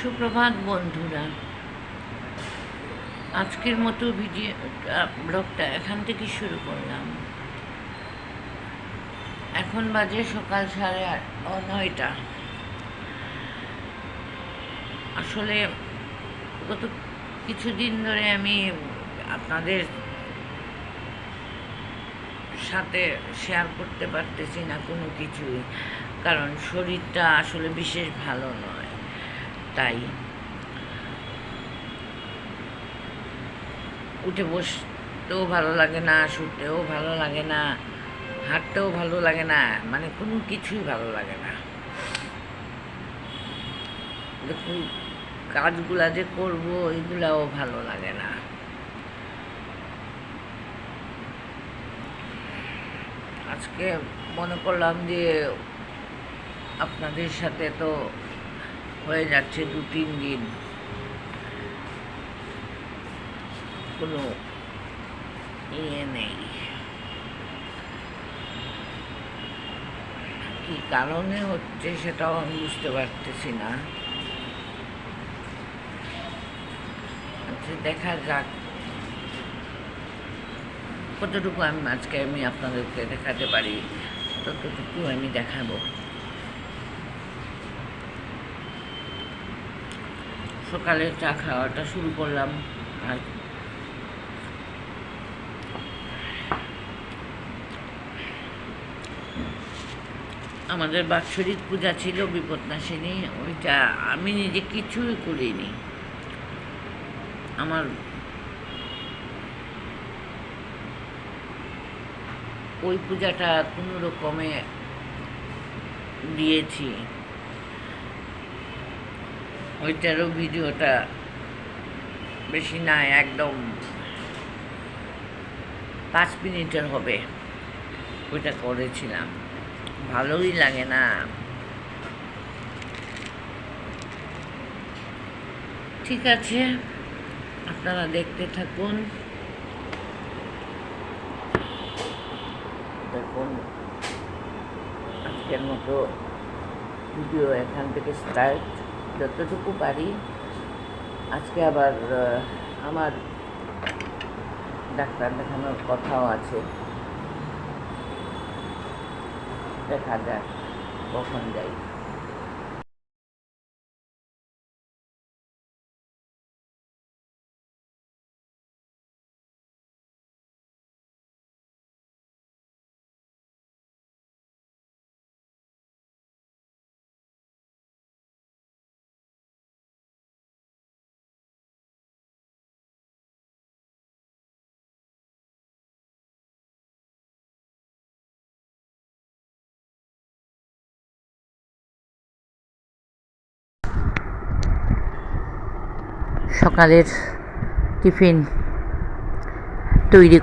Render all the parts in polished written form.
সুপ্রভাত বন্ধুরা, আজকের মতো ব্লগটা এখান থেকে শুরু করলাম। এখন বাজে সকাল 9:30। আসলে গত কিছুদিন ধরে আমি আপনাদের সাথে শেয়ার করতে পারতেছি না কোনো কিছুই, কারণ শরীরটা আসলে বিশেষ ভালো নয়। তাই উঠে বসতেও ভালো লাগে না, শুতেও ভালো লাগে না, হাঁটতেও ভালো লাগে না, মানে কোনো কিছুই ভালো লাগে না। দেখুন, কাজগুলা যে করবো এগুলাও ভালো লাগে না। আজকে মনে করলাম যে আপনাদের সাথে তো হয়ে যাচ্ছে 2-3 দিন কোনো নেই, কি কারণে হচ্ছে সেটাও আমি বুঝতে পারতেছি না। আচ্ছা, দেখা যাক কতটুকু আজকে আমি আপনাদেরকে দেখাতে পারি, ততটুকু আমি দেখাবো। সকালে চা খাওয়াটা শুরু করলাম। আর আমাদের বাৎসরিক পূজা ছিল বিপদনাশিনী, ওইটা আমি নিজে কিছুই করিনি। আমার ওই পূজাটা কোনো রকমে দিয়েছি, ওইটারও ভিডিওটা বেশি না, একদম 5 মিনিটের হবে। ওইটা করেছিলাম, ভালোই লাগে না। ঠিক আছে, আপনারা দেখতে থাকুন। দেখুন, আজকের মতো ভিডিও এখান থেকে স্টার্ট, যতটুকু পারি। আজকে আবার আমার ডাক্তার দেখানোর কথাও আছে, দেখা যাক কখন যাই। সকালের টিফিন তৈরি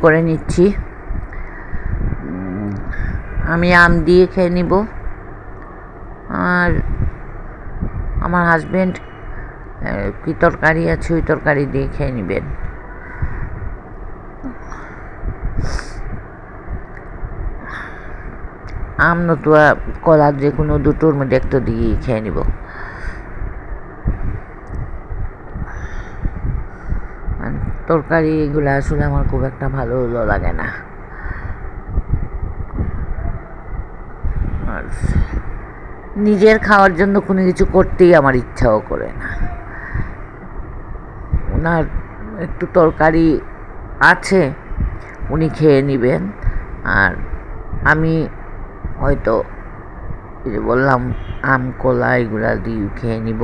করে নিচ্ছি। আমি আম দিয়ে খেয়ে নিব, আর আমার হাজব্যান্ড কি তরকারি আছে ওই তরকারি দিয়ে খেয়ে নেবেন। আম নতুবা কলার যে কোনো দুটোর মধ্যে একটা দিয়ে খেয়ে নিব। তরকারি এগুলো আসলে আমার খুব একটা ভালো লাগে না, আর নিজের খাওয়ার জন্য কোনো কিছু করতেই আমার ইচ্ছাও করে না। ওনার একটু তরকারি আছে, উনি খেয়ে নেবেন, আর আমি হয়তো এই যে বললাম আম কলা এগুলা দিয়ে খেয়ে নিব।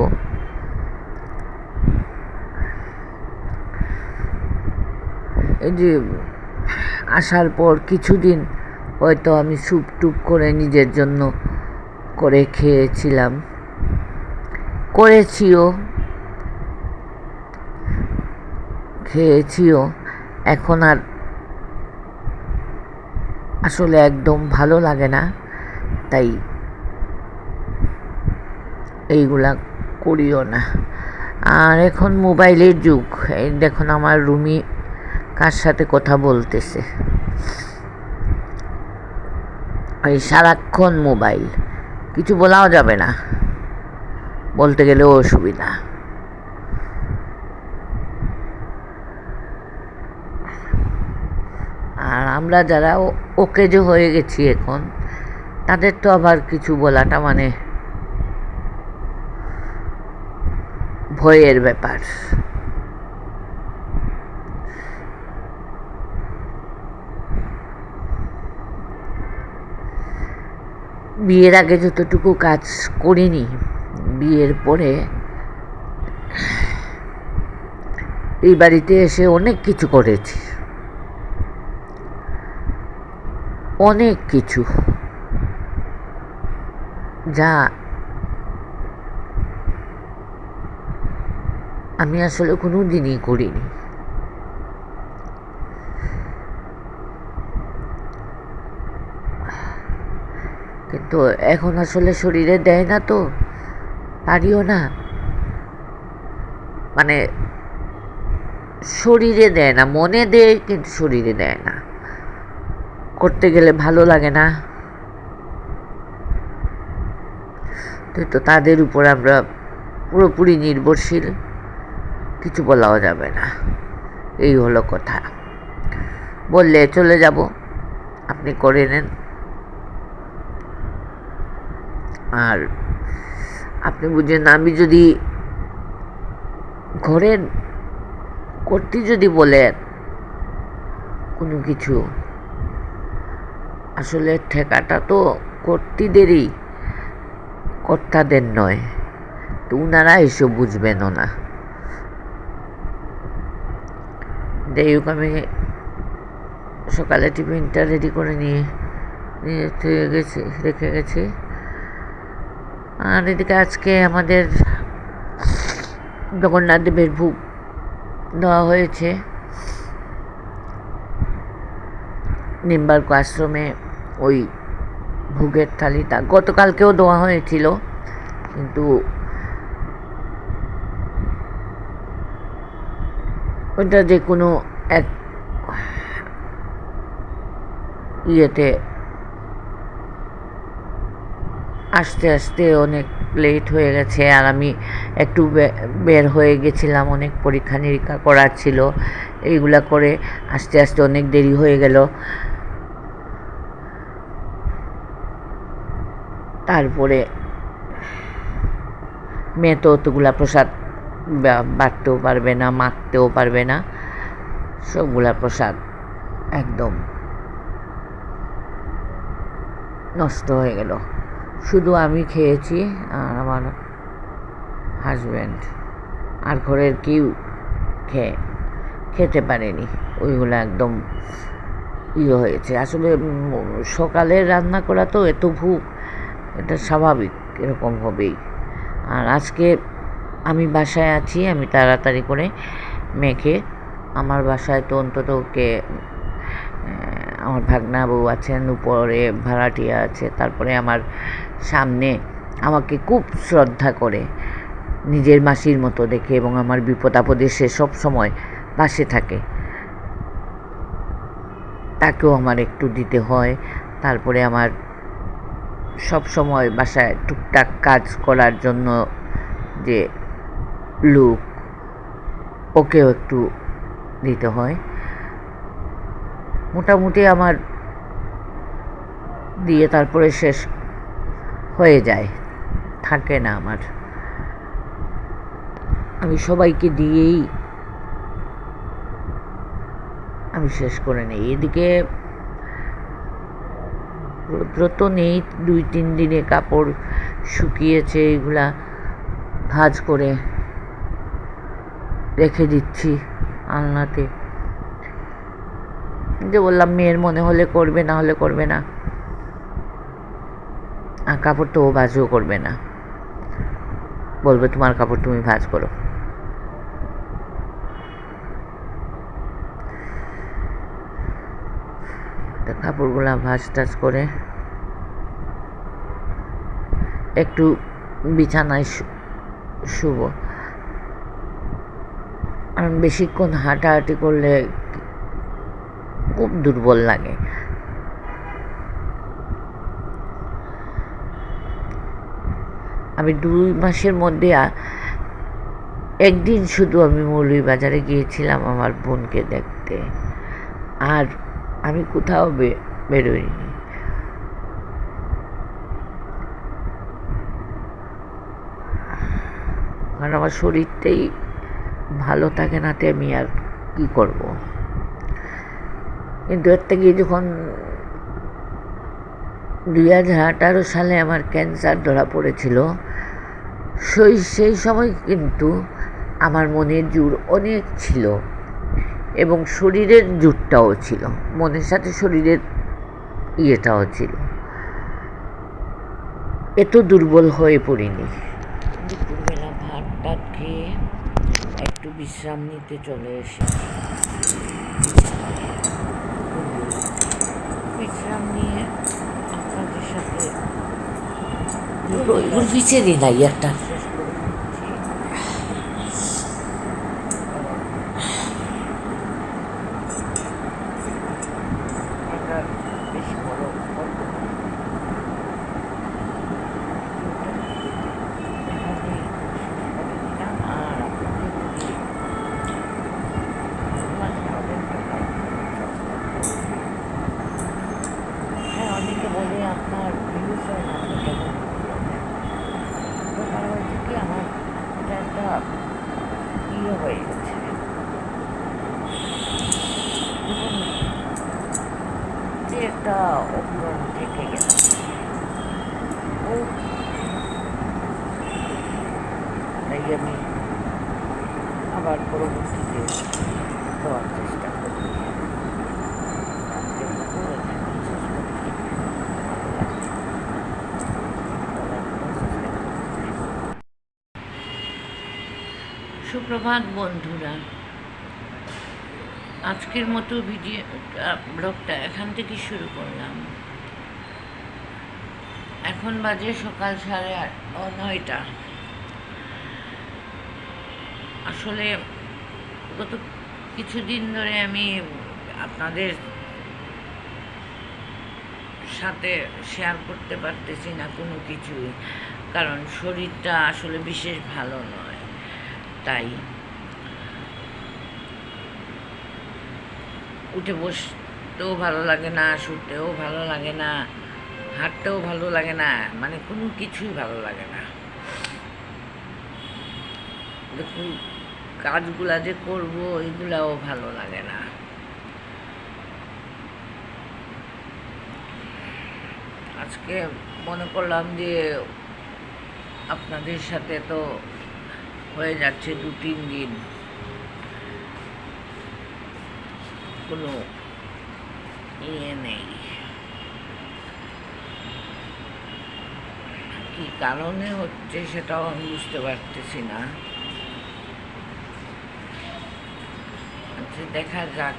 এই যে আসার পর কিছুদিন হয়তো আমি স্যুপ টুপ করে নিজের জন্য করে খেয়েছিও। এখন আর আসলে একদম ভালো লাগে না, তাই এইগুলা করিও না। আর এখন মোবাইলের যুগ, এই দেখুন আমার রুমি কার সাথে কথা বলতেছে। এই সারাক্ষণ মোবাইল, কিছু বলাও যাবে না, বলতে গেলেও অসুবিধা। আর আমরা যারা ওকে যে হয়ে গেছি এখন, তাদের তো আবার কিছু বলাটা মানে ভয়ের ব্যাপার। বিয়ের আগে যতটুকু কাজ করিনি, বিয়ের পরে এই বাড়িতে এসে অনেক কিছু করেছি, অনেক কিছু, যা আমি আসলে কোনো দিনই করিনি। কিন্তু এখন আসলে শরীরে দেয় না, তো পারিও না, মানে শরীরে দেয় না, মনে দেয় কিন্তু শরীরে দেয় না, করতে গেলে ভালো লাগে না। তো তাদের উপর আমরা পুরোপুরি নির্ভরশীল, কিছু বলাও যাবে না, এই হলো কথা। বললে চলে যাব, আপনি করে নেন। আর আপনি বুঝেন, আমি যদি ঘরের করতে যদি বলেন কোনো কিছু, আসলে ঠেকাটা তো কর্তীদেরই, কর্তাদের নয়, তো উনারা এসব বুঝবেনও না। যাই হোক, আমি সকালে টিফিনটা রেডি করে নিয়ে রেখে গেছি। আর এদিকে আজকে আমাদের জগন্নাথ দেবের ভোগ দেওয়া হয়েছে নিম্বার্ক আশ্রমে। ওই ভোগের থালিটা গতকালকেও দেওয়া হয়েছিল, কিন্তু ওইটা যে কোনো এক ইয়েতে আস্তে আস্তে অনেক লেট হয়ে গেছে। আর আমি একটু বের হয়ে গেছিলাম, অনেক পরীক্ষা নিরীক্ষা করার ছিল, এইগুলা করে আস্তে আস্তে অনেক দেরি হয়ে গেল। তারপরে মেয়ে তো অতগুলা প্রসাদ বাটতেও পারবে না, মাখতেও পারবে না, সবগুলা প্রসাদ একদম নষ্ট হয়ে গেল। শুধু আমি খেয়েছি আর আমার হাজব্যান্ড, আর ঘরের কেউ খেতে পারেনি। ওইগুলো একদম হয়েছে। আসলে সকালে রান্না করা তো, এত ভুক, এটা স্বাভাবিক, এরকম হবেই। আর আজকে আমি বাসায় আছি, আমি তাড়াতাড়ি করে মেখে, আমার বাসায় তো অন্তত ওকে, আমার ভাগনা বউ আছেন, উপরে ভাড়াটিয়া আছে, তারপরে আমার সামনে আমাকে খুব শ্রদ্ধা করে, নিজের মাসির মতো দেখে, এবং আমার বিপদ আপদে সে সব সময় পাশে থাকে, তাকেও আমার একটু দিতে হয়। তারপরে আমার সব সময় বাসায় টুকটাক কাজ করার জন্য যে লোক, ওকেও একটু দিতে হয়। মোটামুটি আমার দিয়ে তারপরে শেষ হয়ে যায়, থাকে না আমার। আমি সবাইকে দিয়েই আমি শেষ করে নিই। এদিকে রৌদ্র তো নেই, 2-3 দিনে কাপড় শুকিয়েছে, এগুলা ভাঁজ করে রেখে দিচ্ছি আলনাতে। যে বললাম, মেয়ের মনে হলে করবে, না হলে করবে না। আর কাপড় তো ও ভাঁজও করবে না, বলবে তোমার কাপড় তুমি ভাঁজ করো। কাপড়গুলা ভাঁজ টাজ করে একটু বিছানায় শুব। আর বেশিক্ষণ হাঁটাহাঁটি করলে খুব দুর্বল লাগে। আমি 2 মাসের মধ্যে একদিন শুধু আমি মৌলভীবাজারে গিয়েছিলাম আমার বোনকে দেখতে, আর আমি কোথাও বেরোইনি। কারণ আমার শরীরটাই ভালো থাকে না, আমি আর কী করব। কিন্তু এর থেকে যখন 2018 সালে আমার ক্যান্সার ধরা পড়েছিল, সেই সময় কিন্তু আমার মনের জোর অনেক ছিল এবং শরীরের জোরটাও ছিল, মনের সাথে শরীরের ইয়েটাও ছিল। এত দুর্বল হয়ে পড়িনি। দুপুরবেলা ভাত টাত খেয়ে একটু বিশ্রাম নিতে চলে এসেছি। বিশ্রাম নিয়ে আপনাদের সাথে গুলফিছে দিন নাই একটা বেশি বড় গল্প নয়। এভাবেই শেষ করে দিলাম। আর আপনাদের যদি ভালো লাগে তাহলে একটা লাইক করুন, সাবস্ক্রাইব করুন। হ্যাঁ, অনেকে বলে আপনার ভিউজ হয় না, আপনি কেমন ভিডিও দেন। ব্যাপার হয়েছে কি, আমার এটা একটা ইয়ে হয়ে গেছে। দেখুন, যে একটা অপূরণ থেকে গেছে, ও তাই আমি আবার পরবর্তীতে দেওয়ার চেষ্টা করি। আজকের মতো এখানেই শেষ করছি। ভালো লাগবে, সুপ্রভাত বন্ধুরা। আজকের মতো ব্লগটা এখান থেকে শুরু করলাম। এখন বাজে সকাল 9:30। আসলে গত কিছুদিন ধরে আমি আপনাদের সাথে শেয়ার করতে পারতেছি না কোনো কিছুই, কারণ শরীরটা আসলে বিশেষ ভালো নয়। তাই উঠে বসতেও ভালো লাগে না, শুতেও ভালো লাগে না, হাঁটতেও ভালো লাগে না, মানে কোনো কিছুই ভালো লাগে না। দেখুন, কাজগুলা যে করবো এগুলাও ভালো লাগে না। আজকে মনে করলাম যে আপনাদের সাথে তো হয়ে যাচ্ছে 2-3 দিন কোনো ইয়ে নেই, কি কারণে হচ্ছে সেটাও আমি বুঝতে পারতেছি না। দেখা যাক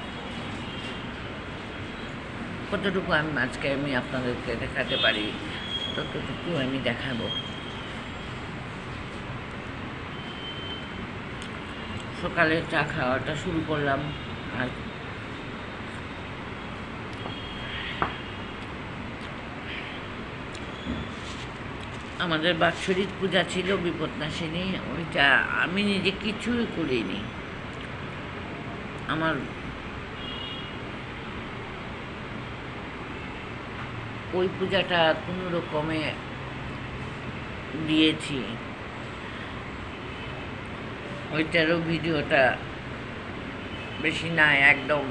কতটুকু আজকে আমি আপনাদেরকে দেখাতে পারি, ততটুকু আমি দেখাবো। সকালে চা খাওয়াটা শুরু করলাম। আর আমাদের বাৎসরিক পূজা ছিল বিপদনাশিনী, ওইটা আমি নিজে কিছুই করিনি। আমার ওই পূজাটা কোনো রকমে দিয়েছি, ওইটারও ভিডিওটা বেশি না, একদম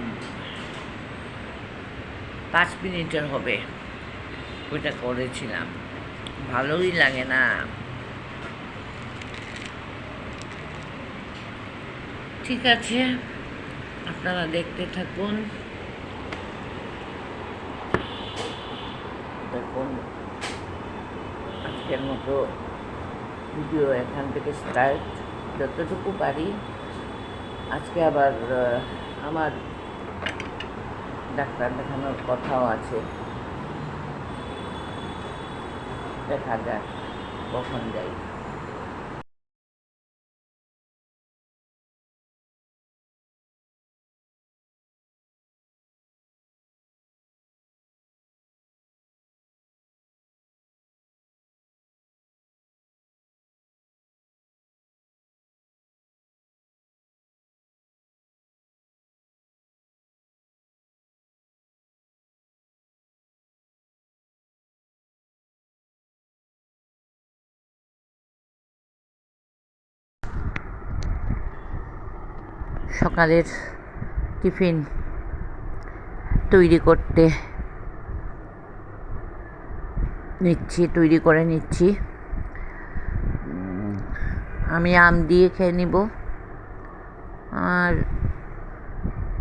5 মিনিটের হবে, ওইটা করেছিলাম। ভালোই লাগে না। ঠিক আছে, আপনারা দেখতে থাকুন। দেখুন, আজকের মতো ভিডিও এখান থেকে স্টার্ট, যতটুকু পারি। আজকে আবার আমার ডাক্তার দেখানোর কথাও আছে, দেখা যাক কখন যাই। সকালের টিফিন তৈরি করে নিচ্ছি। আমি আম দিয়ে খেয়ে নিব, আর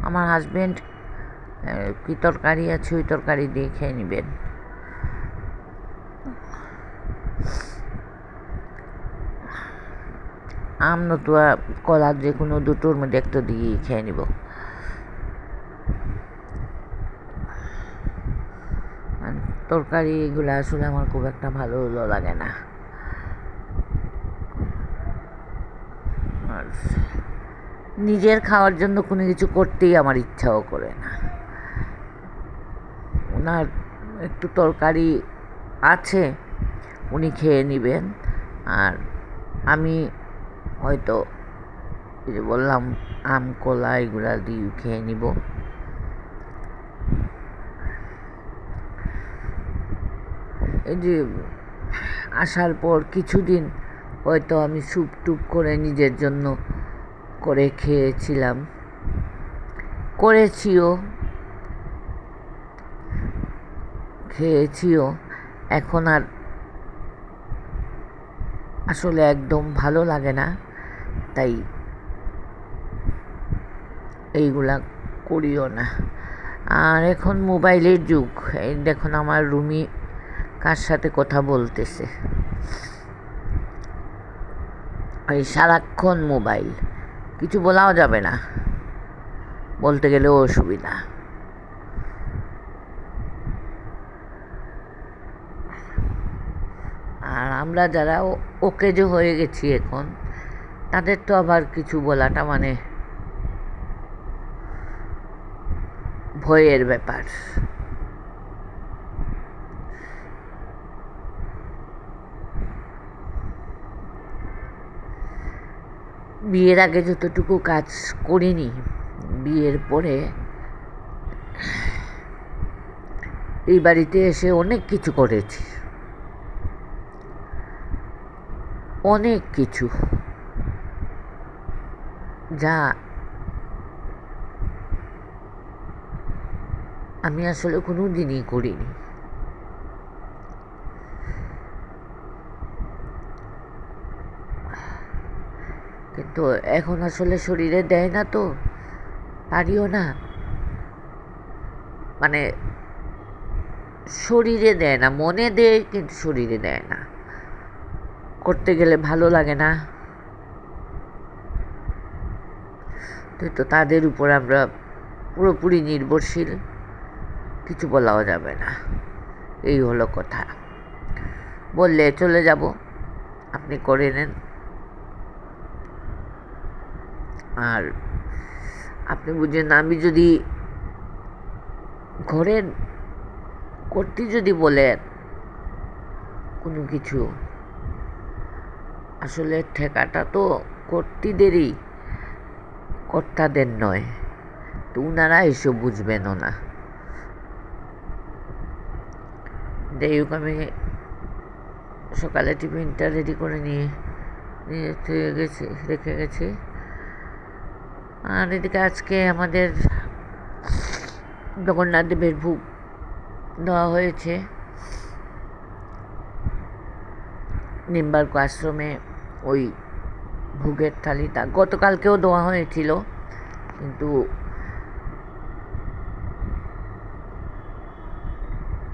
আমার হাজব্যান্ড কি তরকারি আছে ওই তরকারি দিয়ে খেয়ে নেবেন। আম নতুবা কলা যে কোনো দুটোর মধ্যে একটা দিয়ে খেয়ে নিব। তরকারি এগুলো আসলে আমার খুব একটা ভালো লাগে না, আর নিজের খাওয়ার জন্য কোনো কিছু করতেই আমার ইচ্ছাও করে না। ওনার একটু তরকারি আছে, উনি খেয়ে নেবেন, আর আমি হয়তো এই যে বললাম আম কলা এগুলা দিয়ে খেয়ে নিব। এই যে আসার পর কিছুদিন হয়তো আমি স্যুপ টুপ করে নিজের জন্য করে খেয়েছিও। এখন আর আসলে একদম ভালো লাগে না, তাই এইগুলা করিও না। আর এখন মোবাইলের যুগ, এই দেখুন আমার রুমি কার সাথে কথা বলতেছে, এই সারাক্ষণ মোবাইল, কিছু বলাও যাবে না, বলতে গেলেও অসুবিধা। আর আমরা যারা ওকে যে হয়ে গেছি এখন, তাদের তো আবার কিছু বলাটা মানে ভয়ের ব্যাপার। বিয়ের আগে যতটুকু কাজ করিনি, বিয়ের পরে এই বাড়িতে এসে অনেক কিছু করেছি, অনেক কিছু যা আমি আসলে কোনো দিনই করিনি। কিন্তু এখন আসলে শরীরে দেয় না, তো পারিও না, মানে শরীরে দেয় না, মনে দেয় কিন্তু শরীরে দেয় না, করতে গেলে ভালো লাগে না। তো তাদের উপর আমরা পুরোপুরি নির্ভরশীল, কিছু বলাও যাবে না, এই হলো কথা। বললে চলে যাব, আপনি করে নেন, আর আপনি বুঝেন আমি যদি ঘরের করতে যদি বলেন কোনো কিছু, আসলে ঠেকাটা তো কর্তীদেরই, কর্তাদের নয়, তো ওনারা এসব বুঝবেনও না। যাই হোক, আমি সকালে টিফিনটা রেডি করে নিয়ে রেখে গেছি। আর এদিকে আজকে আমাদের জগন্নাথ দেবের ভোগ দেওয়া হয়েছে নিম্বার্ক আশ্রমে, ওই ভোগের থালিটা গতকালকেও দেওয়া হয়েছিল, কিন্তু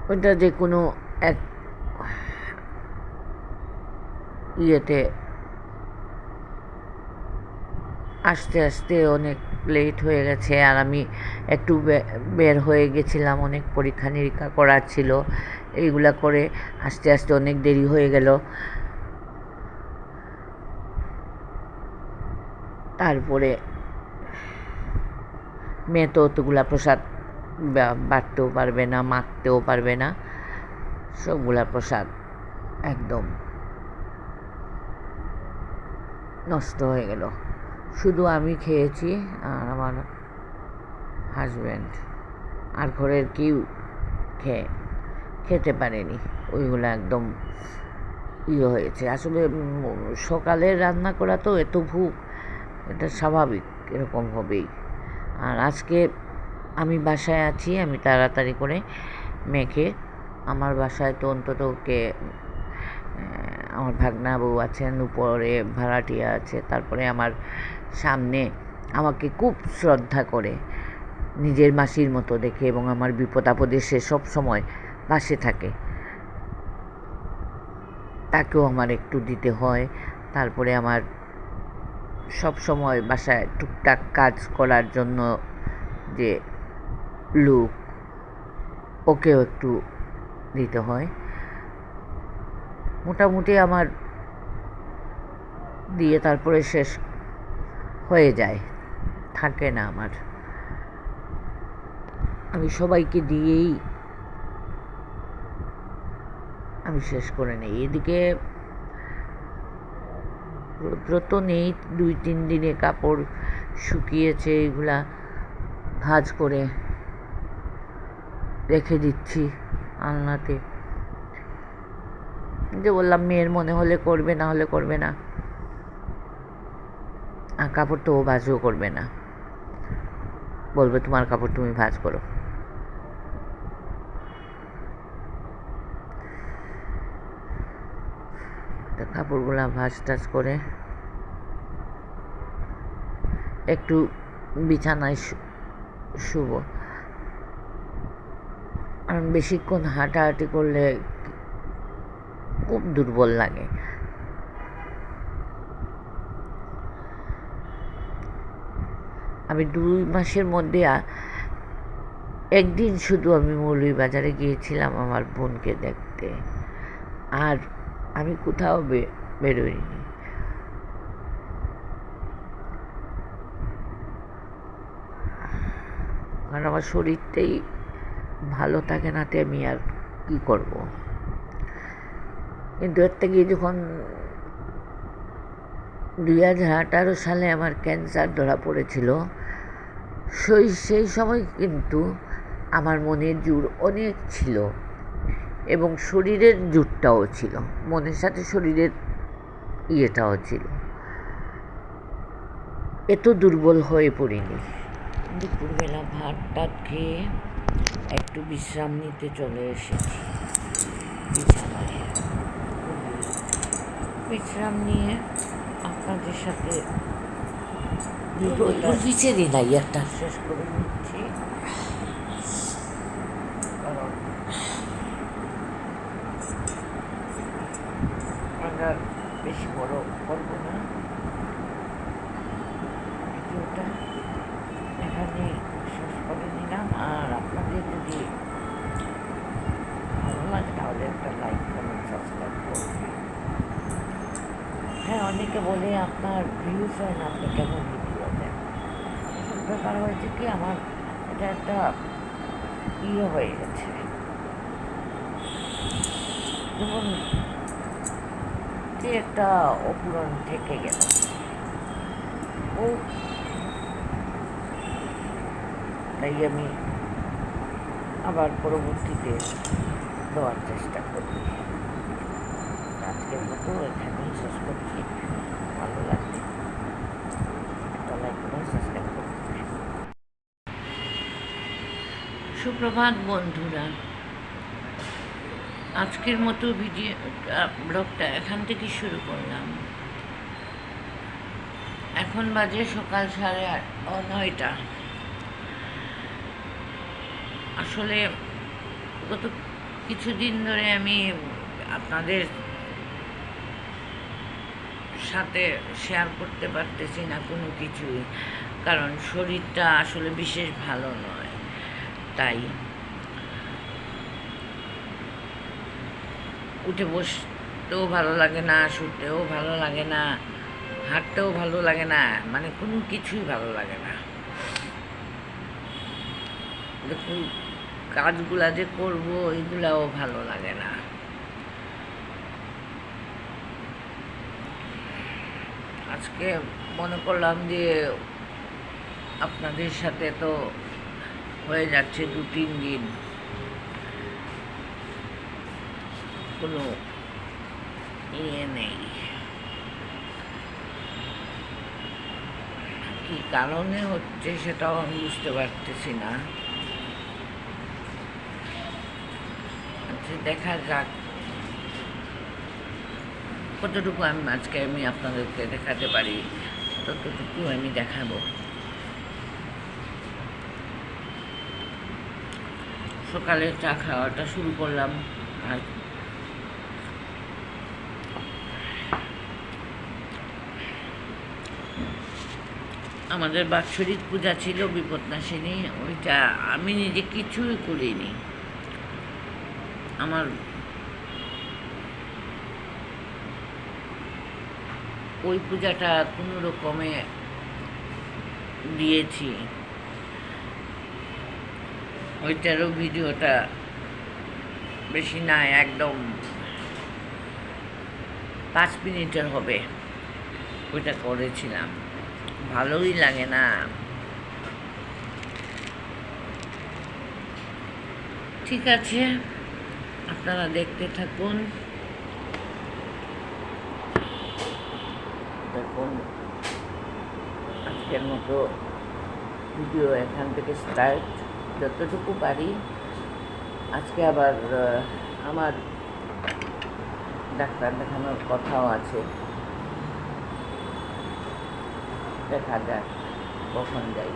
ওইটা যে কোনো এক ইয়েতে আস্তে আস্তে অনেক লেট হয়ে গেছে, আর আমি একটু বের হয়ে গেছিলাম, অনেক পরীক্ষা নিরীক্ষা করার ছিল, এইগুলা করে আস্তে আস্তে অনেক দেরি হয়ে গেল। তারপরে মেয়ে তো অতগুলা প্রসাদ বাটতেও পারবে না, মাখতেও পারবে না, সবগুলা প্রসাদ একদম নষ্ট হয়ে গেল। শুধু আমি খেয়েছি আর আমার হাজব্যান্ড, আর ঘরের কেউ খেতে পারেনি, ওইগুলো একদম হয়েছে। আসলে সকালে রান্না করা তো এত ভোগ, এটা স্বাভাবিক। এরকম হবেই। আর আজকে আমি বাসায় আছি, আমি তাড়াতাড়ি করে মেখে, আমার বাসায় তো অন্তত ওকে আমার ভাগনা বউ আছেন, উপরে ভাড়াটিয়া আছে, তারপরে আমার সামনে আমাকে খুব শ্রদ্ধা করে, নিজের মাসির মতো দেখে, এবং আমার বিপদ আপদে সে সব সময় পাশে থাকে, তাকেও আমার একটু দিতে হয়। তারপরে আমার সব সময় বাসায় টুকটাক কাজ করার জন্য যে লোক, ওকেও একটু দিতে হয়। মোটামুটি আমার দিয়ে তারপরে শেষ হয়ে যায়, থাকে না আমার। আমি সবাইকে দিয়েই আমি শেষ করে নিই। এদিকে রৌদ্র তো নেই, 2-3 দিনে কাপড় শুকিয়েছে, এগুলা ভাঁজ করে রেখে দিচ্ছি আলনাতে। যে বললাম, মেয়ের মনে হলে করবে, না হলে করবে না। আর কাপড় তো ও ভাঁজও করবে না, বলবে তোমার কাপড় তুমি ভাঁজ করো। তো কাপড়গুলা ভাঁজ টাজ করে একটু বিছানায় শুব। আর বেশিক্ষণ হাঁটাহাঁটি করলে খুব দুর্বল লাগে। আমি 2 মাসের মধ্যে একদিন শুধু আমি মৌলভীবাজারে গিয়েছিলাম আমার বোনকে দেখতে, আর আমি কোথাও বেরোইনি। কারণ আমার শরীরটাই ভালো থাকে না, তে আমি আর কী করব। কিন্তু এর থেকে যখন 2018 সালে আমার ক্যান্সার ধরা পড়েছিল, সেই সময় কিন্তু আমার মনের জোর অনেক ছিল, এবং শরীরের জোরটাও ছিল, মনের সাথে শরীরের ইয়েটাও ছিল। এত দুর্বল হয়ে পড়িনি। দুপুরবেলা ভাত টাত খেয়ে একটু বিশ্রাম নিতে চলে এসেছি বিছানায়। বিশ্রাম নিয়ে আপনাদের সাথে পিছিয়ে দিন একটা শেষ করে নিচ্ছি, কারণ আমরা বেশি বড় করবো না। ভিডিওটা এখানে শেষ করে নিলাম। আর আপনাদের যদি ভালো লাগে তাহলে একটা লাইক, কমেন্ট, সাবস্ক্রাইব করবেন। হ্যাঁ, অনেকে বলে আপনার ভিউজ হয় না, আপনি কেমন ভিডিও দেন। এসব ব্যাপার হয়েছে কি, আমার এটা একটা হয়ে গেছে, যেমন যে একটা অপূরণ থেকে গেল, ও তাই আমি আবার পরবর্তীতে দেওয়ার চেষ্টা করি। আজকের মতো এখানেই শেষ করছি। ভালো লাগছে একটা লাইক করে সাবস্ক্রাইব করতে। সুপ্রভাত বন্ধুরা, আজকের মতো ব্লগটা এখান থেকে শুরু করলাম। এখন বাজে সকাল 9:30। আসলে গত কিছুদিন ধরে আমি আপনাদের সাথে শেয়ার করতে পারতেছি না কোনো কিছুই, কারণ শরীরটা আসলে বিশেষ ভালো নয়। তাই উঠে বসতেও ভালো লাগে না, শুতেও ভালো লাগে না, হাঁটতেও ভালো লাগে না, মানে কোনো কিছুই ভালো লাগে না। দেখুন, কাজগুলা যে করবো এগুলাও ভালো লাগে না। আজকে মনে করলাম যে আপনাদের সাথে তো হয়ে যাচ্ছে 2-3 দিন কোনো নেই, কি কি কারণে হচ্ছে সেটাও আমি বুঝতে পারতেছি না। আচ্ছা, দেখা যাক কতটুকু আমি আপনাদেরকে দেখাতে পারি, ততটুকু আমি দেখাবো। সকালে চা খাওয়াটা শুরু করলাম। আর আমাদের বাৎসরিক পূজা ছিল বিপদনাশিনী, ওইটা আমি নিজে কিছুই করিনি। আমার ওই পূজাটা কোনো রকমে দিয়েছি, ওইটারও ভিডিওটা বেশি না, একদম 5 মিনিটের হবে। ওইটা করেছিলাম, ভালোই লাগে না। ঠিক আছে, আপনারা দেখতে থাকুন। দেখুন, আজকের মতো ভিডিও এখান থেকে স্টার্ট, যতটুকু পারি। আজকে আবার আমার ডাক্তার দেখানোর কথাও আছে, দেখা যাক কখন যাই।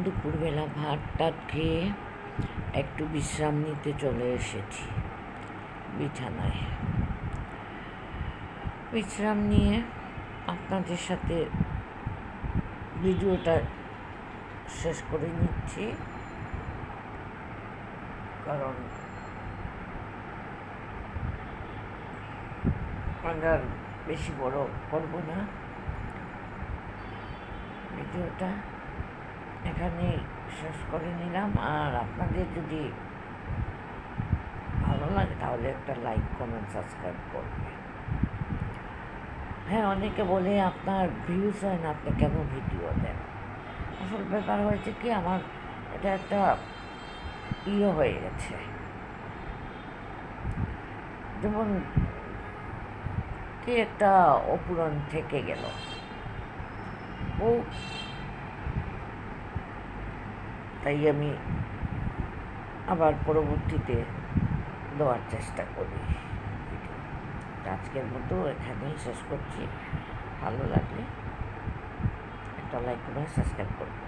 দুপুরবেলা ভাত টাত খেয়ে একটু বিশ্রাম নিতে চলে এসেছি বিছানায়। বিশ্রাম নিয়ে আপনাদের সাথে ভিডিওটা শেষ করে নিচ্ছি, কারণ আর বেশি বড় করব না। ভিডিওটা এখানেই শেষ করে নিলাম। আর আপনাদের যদি ভালো লাগে তাহলে একটা লাইক, কমেন্ট, সাবস্ক্রাইব করবে। হ্যাঁ, অনেকে বলে আপনার ভিউজ হয় না, আপনি কেন ভিডিও দেন? আসল ব্যাপার হয়েছে কি, আমার এটা একটা হয়ে গেছে, যেমন কি একটা অপূরণ থেকে গেল, ও তাই আমি আবার পরবর্তীতে দেওয়ার চেষ্টা করি। আজকের মতো এখানেই শেষ করছি। ভালো লাগলে একটা লাইক করে সাবস্ক্রাইব করুন।